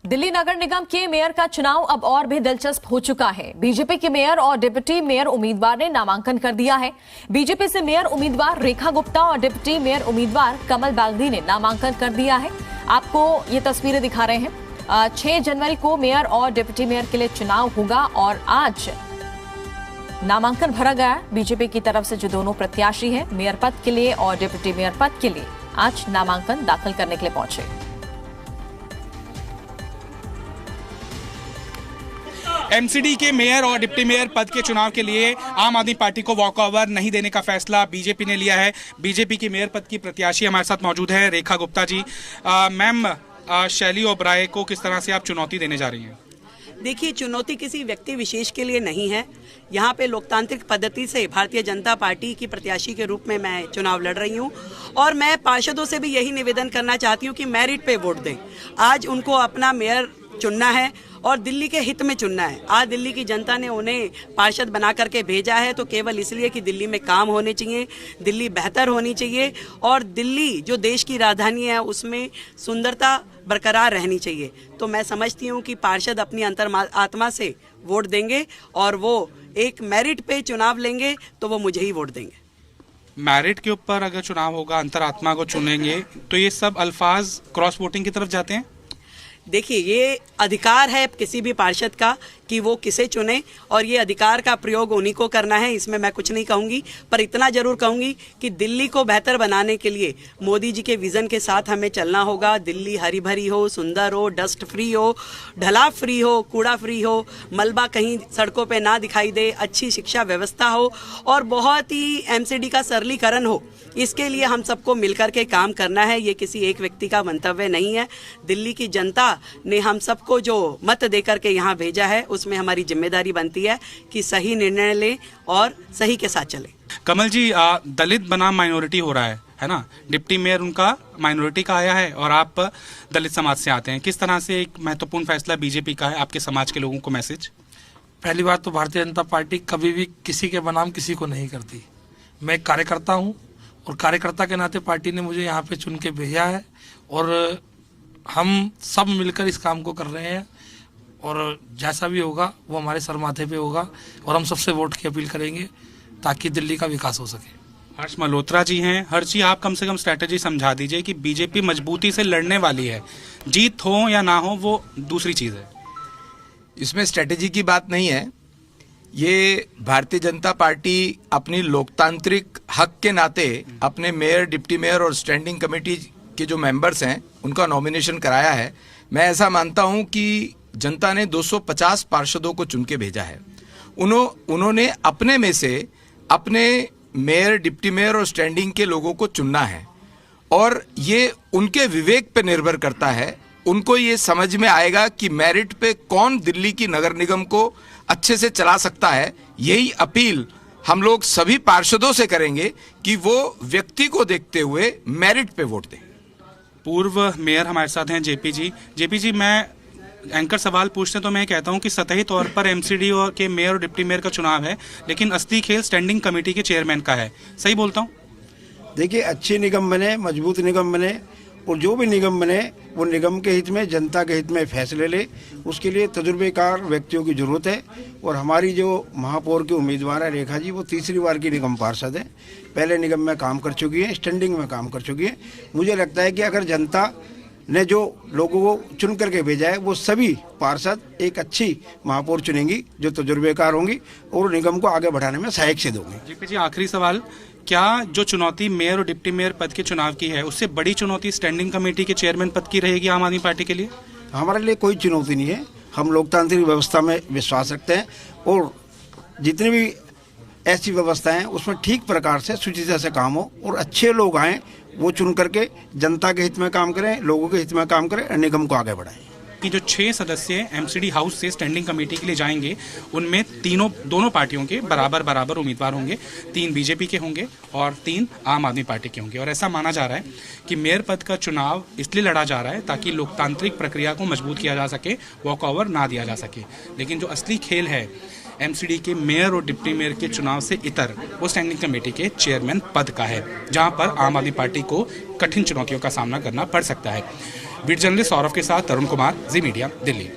दिल्ली नगर निगम के मेयर का चुनाव अब और भी दिलचस्प हो चुका है। बीजेपी के मेयर और डिप्टी मेयर उम्मीदवार ने नामांकन कर दिया है। बीजेपी से मेयर उम्मीदवार रेखा गुप्ता और डिप्टी मेयर उम्मीदवार कमल बागदी ने नामांकन कर दिया है। आपको ये तस्वीरें दिखा रहे हैं। 6 जनवरी को मेयर और डिप्टी मेयर के लिए चुनाव होगा और आज नामांकन भरा गया। बीजेपी की तरफ से जो दोनों प्रत्याशी हैं मेयर पद के लिए और डिप्टी मेयर पद के लिए आज नामांकन दाखिल करने के लिए पहुंचे। एमसीडी के मेयर और डिप्टी मेयर पद के चुनाव के लिए आम आदमी पार्टी को वॉकओवर नहीं देने का फैसला बीजेपी ने लिया है। बीजेपी की मेयर पद की प्रत्याशी हमारे साथ मौजूद है रेखा गुप्ता जी। मैम, शैली ओबराय को किस तरह से आप चुनौती देने जा रही हैं? देखिए, चुनौती किसी व्यक्ति विशेष के लिए नहीं है। यहाँ पे लोकतांत्रिक पद्धति से भारतीय जनता पार्टी की प्रत्याशी के रूप में मैं चुनाव लड़ रही हूँ और मैं पार्षदों से भी यही निवेदन करना चाहती हूँ कि मेरिट पे वोट दें। आज उनको अपना मेयर चुनना है और दिल्ली के हित में चुनना है। आज दिल्ली की जनता ने उन्हें पार्षद बना करके भेजा है तो केवल इसलिए कि दिल्ली में काम होने चाहिए, दिल्ली बेहतर होनी चाहिए और दिल्ली जो देश की राजधानी है उसमें सुंदरता बरकरार रहनी चाहिए। तो मैं समझती हूँ कि पार्षद अपनी अंतरात्मा से वोट देंगे और वो एक मेरिट पे चुनाव लेंगे तो वो मुझे ही वोट देंगे। मेरिट के ऊपर अगर चुनाव होगा, अंतरात्मा को चुनेंगे, तो ये सब अल्फाज क्रॉस वोटिंग की तरफ जाते हैं? देखिए, ये अधिकार है किसी भी पार्षद का कि वो किसे चुने और ये अधिकार का प्रयोग उन्हीं को करना है। इसमें मैं कुछ नहीं कहूँगी, पर इतना जरूर कहूँगी कि दिल्ली को बेहतर बनाने के लिए मोदी जी के विज़न के साथ हमें चलना होगा। दिल्ली हरी भरी हो, सुंदर हो, डस्ट फ्री हो, ढलाव फ्री हो, कूड़ा फ्री हो, मलबा कहीं सड़कों पे ना दिखाई दे, अच्छी शिक्षा व्यवस्था हो और बहुत ही एमसीडी का सरलीकरण हो। इसके लिए हम सबको मिलकर के काम करना है। ये किसी एक व्यक्ति का मंतव्य नहीं है। दिल्ली की जनता ने हम सबको जो मत देकर के यहाँ भेजा है उसमें हमारी जिम्मेदारी बनती है कि सही निर्णय लें और सही के साथ चलें। कमल जी, दलित बनाम माइनॉरिटी हो रहा है ना? डिप्टी मेयर उनका माइनॉरिटी का आया है और आप दलित समाज से आते हैं। किस तरह से एक महत्वपूर्ण फैसला बीजेपी का है, आपके समाज के लोगों को मैसेज? पहली बात तो भारतीय जनता पार्टी कभी भी किसी के बनाम किसी को नहीं करती। मैं एक कार्यकर्ता हूँ और कार्यकर्ता के नाते पार्टी ने मुझे यहाँ पे चुन के भेजा है और हम सब मिलकर इस काम को कर रहे हैं और जैसा भी होगा वो हमारे सर माथे पे होगा और हम सबसे वोट की अपील करेंगे ताकि दिल्ली का विकास हो सके। हर्ष मल्होत्रा जी हैं। हर्ष जी, आप कम से कम स्ट्रैटेजी समझा दीजिए कि बीजेपी मजबूती से लड़ने वाली है, जीत हो या ना हो वो दूसरी चीज़ है। इसमें स्ट्रैटेजी की बात नहीं है। ये भारतीय जनता पार्टी अपनी लोकतांत्रिक हक के नाते अपने मेयर, डिप्टी मेयर और स्टैंडिंग कमेटी के जो मेंबर्स हैं उनका नॉमिनेशन कराया है। मैं ऐसा मानता हूं कि जनता ने 250 पार्षदों को चुन के भेजा है। उन्होंने अपने में से अपने मेयर, डिप्टी मेयर और स्टैंडिंग के लोगों को चुनना है और ये उनके विवेक पे निर्भर करता है। उनको ये समझ में आएगा कि मेरिट पे कौन दिल्ली की नगर निगम को अच्छे से चला सकता है। यही अपील हम लोग सभी पार्षदों से करेंगे कि वो व्यक्ति को देखते हुए मेरिट पे वोट दें। पूर्व मेयर हमारे साथ हैं जेपी जी। जेपी जी, मैं एंकर सवाल पूछते तो मैं कहता हूं कि सतही तौर पर एमसीडी और के मेयर और डिप्टी मेयर का चुनाव है, लेकिन असली खेल स्टैंडिंग कमेटी के चेयरमैन का है। सही बोलता हूं? देखिए, अच्छे निगम बने, मजबूत निगम बने और जो भी निगम बने वो निगम के हित में, जनता के हित में फैसले ले। उसके लिए तजुर्बेकार व्यक्तियों की जरूरत है और हमारी जो महापौर की उम्मीदवार है रेखा जी, वो तीसरी बार की निगम पार्षद है। पहले निगम में काम कर चुकी है, स्टैंडिंग में काम कर चुकी है। मुझे लगता है कि अगर जनता ने जो लोगों को चुन करके भेजा है वो सभी पार्षद एक अच्छी महापौर चुनेंगी जो तजुर्बेकार होंगी और निगम को आगे बढ़ाने में सहायक सिद्ध होंगी। जेपी जी, आखिरी सवाल, क्या जो चुनौती मेयर और डिप्टी मेयर पद के चुनाव की है उससे बड़ी चुनौती स्टैंडिंग कमेटी के चेयरमैन पद की रहेगी आम आदमी पार्टी के लिए? हमारे लिए कोई चुनौती नहीं है। हम लोकतांत्रिक व्यवस्था में विश्वास रखते हैं और जितनी भी ऐसी व्यवस्थाएं उसमें ठीक प्रकार से सुचिता से काम हो और अच्छे लोग आएँ, वो चुन करके जनता के हित में काम करें, लोगों के हित में काम करें और निगम को आगे बढ़ाएं। कि जो 6 सदस्य एमसीडी हाउस से स्टैंडिंग कमेटी के लिए जाएंगे उनमें दोनों पार्टियों के बराबर उम्मीदवार होंगे। 3 बीजेपी के होंगे और 3 आम आदमी पार्टी के होंगे और ऐसा माना जा रहा है कि मेयर पद का चुनाव इसलिए लड़ा जा रहा है ताकि लोकतांत्रिक प्रक्रिया को मजबूत किया जा सके, वॉकओवर ना दिया जा सके। लेकिन जो असली खेल है एमसीडी के मेयर और डिप्टी मेयर के चुनाव से इतर वो स्टैंडिंग कमेटी के चेयरमैन पद का है, जहां पर आम आदमी पार्टी को कठिन चुनौतियों का सामना करना पड़ सकता है। वीडियो जर्नलिस्ट सौरभ के साथ तरुण कुमार, जी मीडिया, दिल्ली।